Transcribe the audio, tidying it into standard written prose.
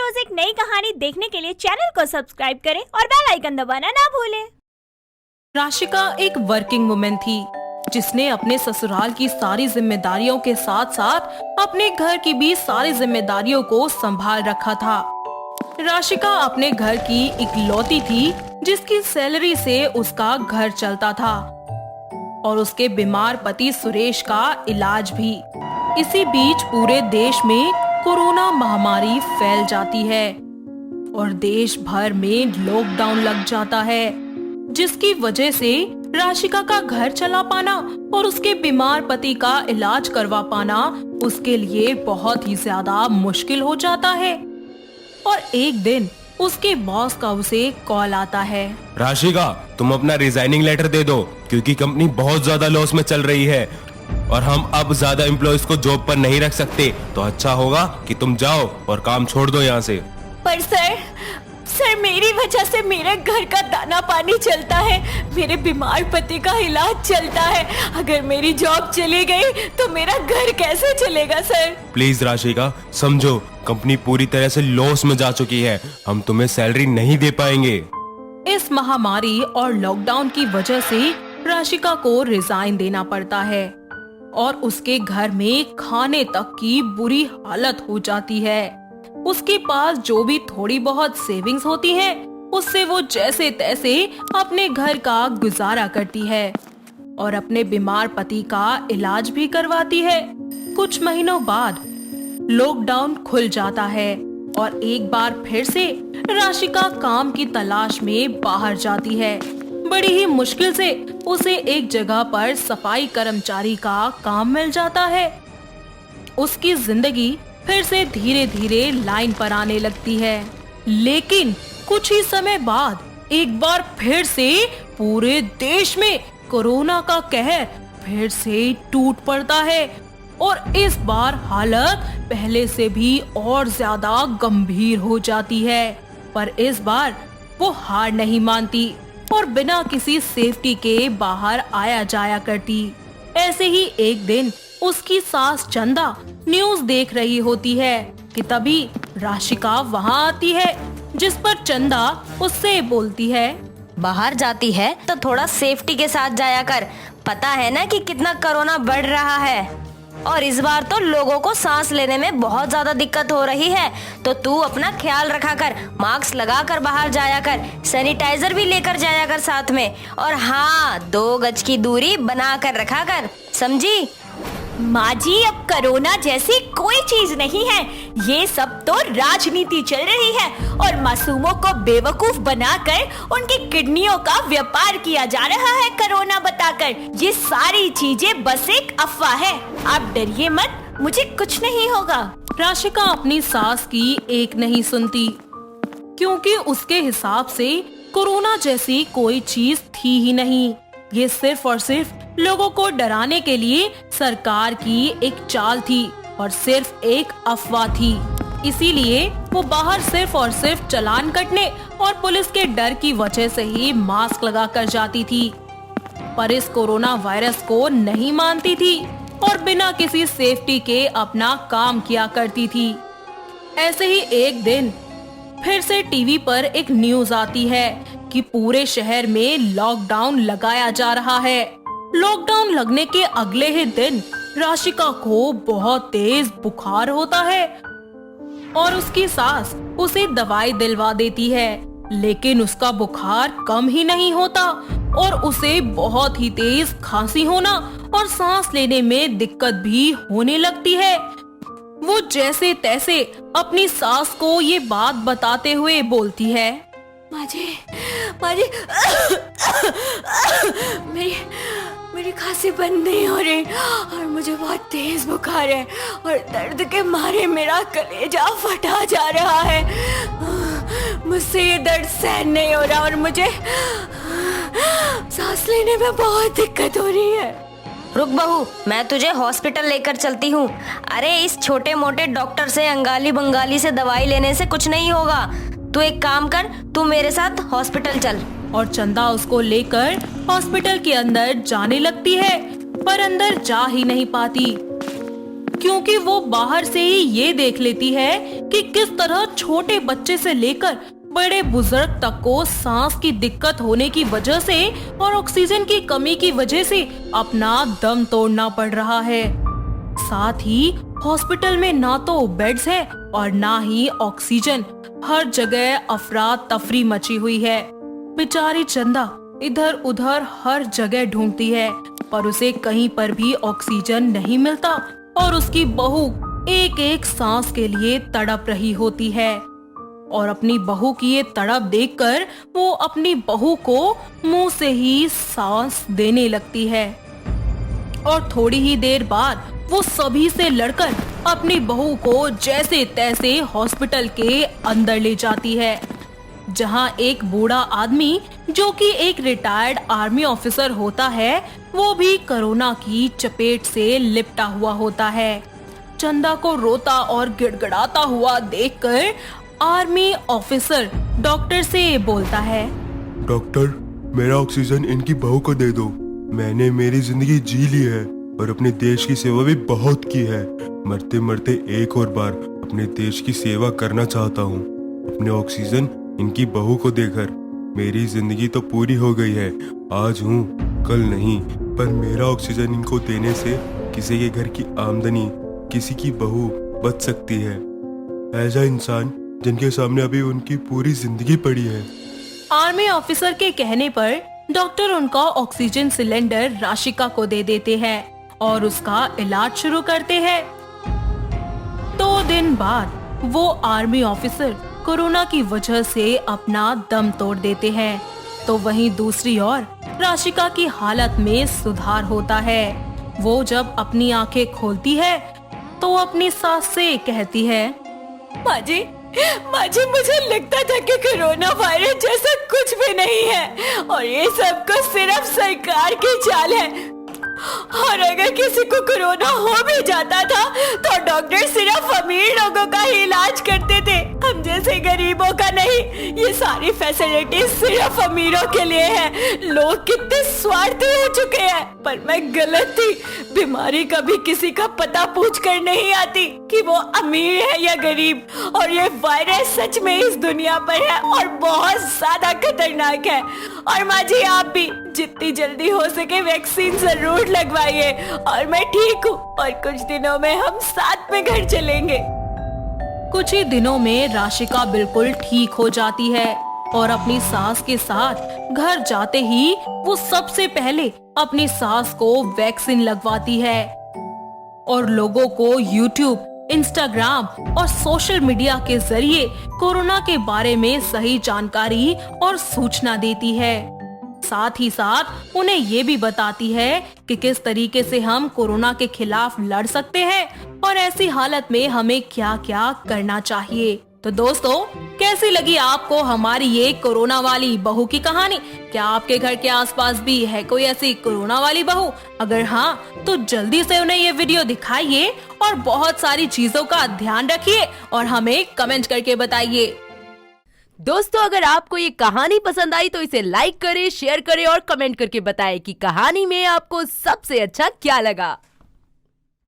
रोज एक नई कहानी देखने के लिए चैनल को सब्सक्राइब करें और बेल आइकन दबाना ना भूलें। राशिका एक वर्किंग वुमेन थी जिसने अपने ससुराल की सारी जिम्मेदारियों के साथ साथ अपने घर की भी सारी जिम्मेदारियों को संभाल रखा था। राशिका अपने घर की इकलौती थी जिसकी सैलरी से उसका घर चलता था और उसके बीमार पति सुरेश का इलाज भी। इसी बीच पूरे देश में कोरोना महामारी फैल जाती है और देश भर में लॉकडाउन लग जाता है, जिसकी वजह से राशिका का घर चला पाना और उसके बीमार पति का इलाज करवा पाना उसके लिए बहुत ही ज्यादा मुश्किल हो जाता है। और एक दिन उसके बॉस का उसे कॉल आता है। राशिका, तुम अपना रिजाइनिंग लेटर दे दो क्योंकि कंपनी बहुत ज्यादा लॉस में चल रही है और हम अब ज्यादा एम्प्लॉयज को जॉब पर नहीं रख सकते, तो अच्छा होगा कि तुम जाओ और काम छोड़ दो यहाँ से। पर सर मेरी वजह से मेरे घर का दाना पानी चलता है, मेरे बीमार पति का इलाज चलता है। अगर मेरी जॉब चली गई तो मेरा घर कैसे चलेगा सर? प्लीज राशिका समझो, कंपनी पूरी तरह से लॉस में जा चुकी है, हम तुम्हें सैलरी नहीं दे पाएंगे। इस महामारी और लॉकडाउन की वजह से राशिका को रिजाइन देना पड़ता है और उसके घर में खाने तक की बुरी हालत हो जाती है। उसके पास जो भी थोड़ी बहुत सेविंग्स होती है उससे वो जैसे तैसे अपने घर का गुजारा करती है और अपने बीमार पति का इलाज भी करवाती है। कुछ महीनों बाद लॉकडाउन खुल जाता है और एक बार फिर से राशिका काम की तलाश में बाहर जाती है। बड़ी ही मुश्किल से उसे एक जगह पर सफाई कर्मचारी का काम मिल जाता है। उसकी जिंदगी फिर से धीरे धीरे लाइन पर आने लगती है, लेकिन कुछ ही समय बाद एक बार फिर से पूरे देश में कोरोना का कहर फिर से टूट पड़ता है और इस बार हालत पहले से भी और ज्यादा गंभीर हो जाती है। पर इस बार वो हार नहीं मानती और बिना किसी सेफ्टी के बाहर आया जाया करती। ऐसे ही एक दिन उसकी सास चंदा न्यूज देख रही होती है कि तभी राशिका वहाँ आती है, जिस पर चंदा उससे बोलती है, बाहर जाती है तो थोड़ा सेफ्टी के साथ जाया कर, पता है ना कि कितना कोरोना बढ़ रहा है और इस बार तो लोगों को सांस लेने में बहुत ज्यादा दिक्कत हो रही है, तो तू अपना ख्याल रखा कर, मास्क लगा कर बाहर जाया कर, सैनिटाइजर भी लेकर जाया कर साथ में, और हाँ 2 गज की दूरी बना कर रखा कर, समझी? माँ जी, अब कोरोना जैसी कोई चीज नहीं है, ये सब तो राजनीति चल रही है और मासूमों को बेवकूफ बनाकर उनकी किडनियों का व्यापार किया जा रहा है कोरोना बताकर। ये सारी चीजें बस एक अफवाह है, आप डरिए मत, मुझे कुछ नहीं होगा। राशिका अपनी सास की एक नहीं सुनती क्योंकि उसके हिसाब से कोरोना जैसी कोई चीज थी ही नहीं। ये सिर्फ और सिर्फ लोगों को डराने के लिए सरकार की एक चाल थी और सिर्फ एक अफवाह थी। इसीलिए वो बाहर सिर्फ और सिर्फ चालान कटने और पुलिस के डर की वजह से ही मास्क लगा कर जाती थी, पर इस कोरोना वायरस को नहीं मानती थी और बिना किसी सेफ्टी के अपना काम किया करती थी। ऐसे ही एक दिन फिर से टीवी पर एक न्यूज आती है कि पूरे शहर में लॉकडाउन लगाया जा रहा है। लॉकडाउन लगने के अगले ही दिन राशिका को बहुत तेज बुखार होता है और उसकी सास उसे दवाई दिलवा देती है, लेकिन उसका बुखार कम ही नहीं होता और उसे बहुत ही तेज खांसी होना और सांस लेने में दिक्कत भी होने लगती है। वो जैसे तैसे अपनी सास को ये बात बताते हुए बोलती है, माँ जी मेरी खांसी बंद नहीं हो रही और मुझे बहुत तेज बुखार है और दर्द के मारे मेरा कलेजा फटा जा रहा है। मुझसे ये दर्द सहन नहीं हो रहा और मुझे सांस लेने में बहुत दिक्कत हो रही है। रुक बहू, मैं तुझे हॉस्पिटल लेकर चलती हूँ। अरे इस छोटे मोटे डॉक्टर से अंगाली बंगाली से दवाई लेने से कुछ नहीं होगा। तू एक काम कर, तू मेरे साथ हॉस्पिटल चल। और चंदा उसको लेकर हॉस्पिटल के अंदर जाने लगती है, पर अंदर जा ही नहीं पाती क्योंकि वो बाहर से ही ये देख लेती है कि किस तरह छोटे बच्चे से लेकर बड़े बुजुर्ग तक को सांस की दिक्कत होने की वजह से और ऑक्सीजन की कमी की वजह से अपना दम तोड़ना पड़ रहा है। साथ ही हॉस्पिटल में ना तो बेड्स है और ना ही ऑक्सीजन। हर जगह अफरा तफरी मची हुई है। बेचारी चंदा इधर उधर हर जगह ढूंढती है पर उसे कहीं पर भी ऑक्सीजन नहीं मिलता और उसकी बहू एक एक सांस के लिए तड़प रही होती है। और अपनी बहू की ये तड़प देखकर वो अपनी बहू को मुंह से ही सांस देने लगती है और थोड़ी ही देर बाद वो सभी से लड़कर अपनी बहू को जैसे तैसे हॉस्पिटल के अंदर ले जाती है, जहां एक बूढ़ा आदमी जो कि एक रिटायर्ड आर्मी ऑफिसर होता है वो भी कोरोना की चपेट से लिपटा हुआ होता है। चंदा को रोता और गिड़गिड़ाता हुआ देखकर आर्मी ऑफिसर डॉक्टर से बोलता है, डॉक्टर, मेरा ऑक्सीजन इनकी बहू को दे दो। मैंने मेरी जिंदगी जी ली है और अपने देश की सेवा भी बहुत की है। मरते मरते एक और बार अपने देश की सेवा करना चाहता हूँ। अपने ऑक्सीजन इनकी बहू को देकर मेरी जिंदगी तो पूरी हो गई है। आज हूँ कल नहीं, पर मेरा ऑक्सीजन इनको देने से किसी के घर की आमदनी, किसी की बहू बच सकती है। ऐसा इंसान जिनके सामने अभी उनकी पूरी जिंदगी पड़ी है। आर्मी ऑफिसर के कहने पर डॉक्टर उनका ऑक्सीजन सिलेंडर राशिका को दे देते हैं और उसका इलाज शुरू करते हैं। 2 दिन बाद वो आर्मी ऑफिसर कोरोना की वजह से अपना दम तोड़ देते हैं। तो वहीं दूसरी ओर राशिका की हालत में सुधार होता है। वो जब अपनी आंखें खोलती है तो अपनी सास से कहती है, माँ जी, मुझे लगता था कि कोरोना वायरस जैसा कुछ भी नहीं है और ये सब कुछ सिर्फ सरकार की चाल है। और अगर किसी को कोरोना हो भी जाता था तो डॉक्टर सिर्फ अमीर लोगों का ही इलाज करते थे, हम जैसे गरीबों का नहीं। ये सारी फैसिलिटी सिर्फ अमीरों के लिए है। लोग कितने स्वार्थी हो चुके हैं। पर मैं गलत थी। बीमारी कभी किसी का पता पूछ कर नहीं आती कि वो अमीर है या गरीब। और ये वायरस सच में इस दुनिया पर है और बहुत ज्यादा खतरनाक है। और माँ जी, आप भी जितनी जल्दी हो सके वैक्सीन जरूर लगवाइए। और मैं ठीक हूँ और कुछ दिनों में हम साथ में घर चलेंगे। कुछ ही दिनों में राशिका बिल्कुल ठीक हो जाती है और अपनी सास के साथ घर जाते ही वो सबसे पहले अपनी सास को वैक्सीन लगवाती है और लोगों को YouTube, इंस्टाग्राम और सोशल मीडिया के जरिए कोरोना के बारे में सही जानकारी और सूचना देती है। साथ ही साथ उन्हें ये भी बताती है कि किस तरीके से हम कोरोना के खिलाफ लड़ सकते हैं और ऐसी हालत में हमें क्या क्या करना चाहिए। तो दोस्तों, कैसी लगी आपको हमारी ये कोरोना वाली बहू की कहानी? क्या आपके घर के आसपास भी है कोई ऐसी कोरोना वाली बहू? अगर हाँ, तो जल्दी से उन्हें ये वीडियो दिखाइए और बहुत सारी चीजों का ध्यान रखिए और हमें कमेंट करके बताइए। दोस्तों, अगर आपको ये कहानी पसंद आई तो इसे लाइक करें, शेयर करें और कमेंट करके बताएं कि कहानी में आपको सबसे अच्छा क्या लगा।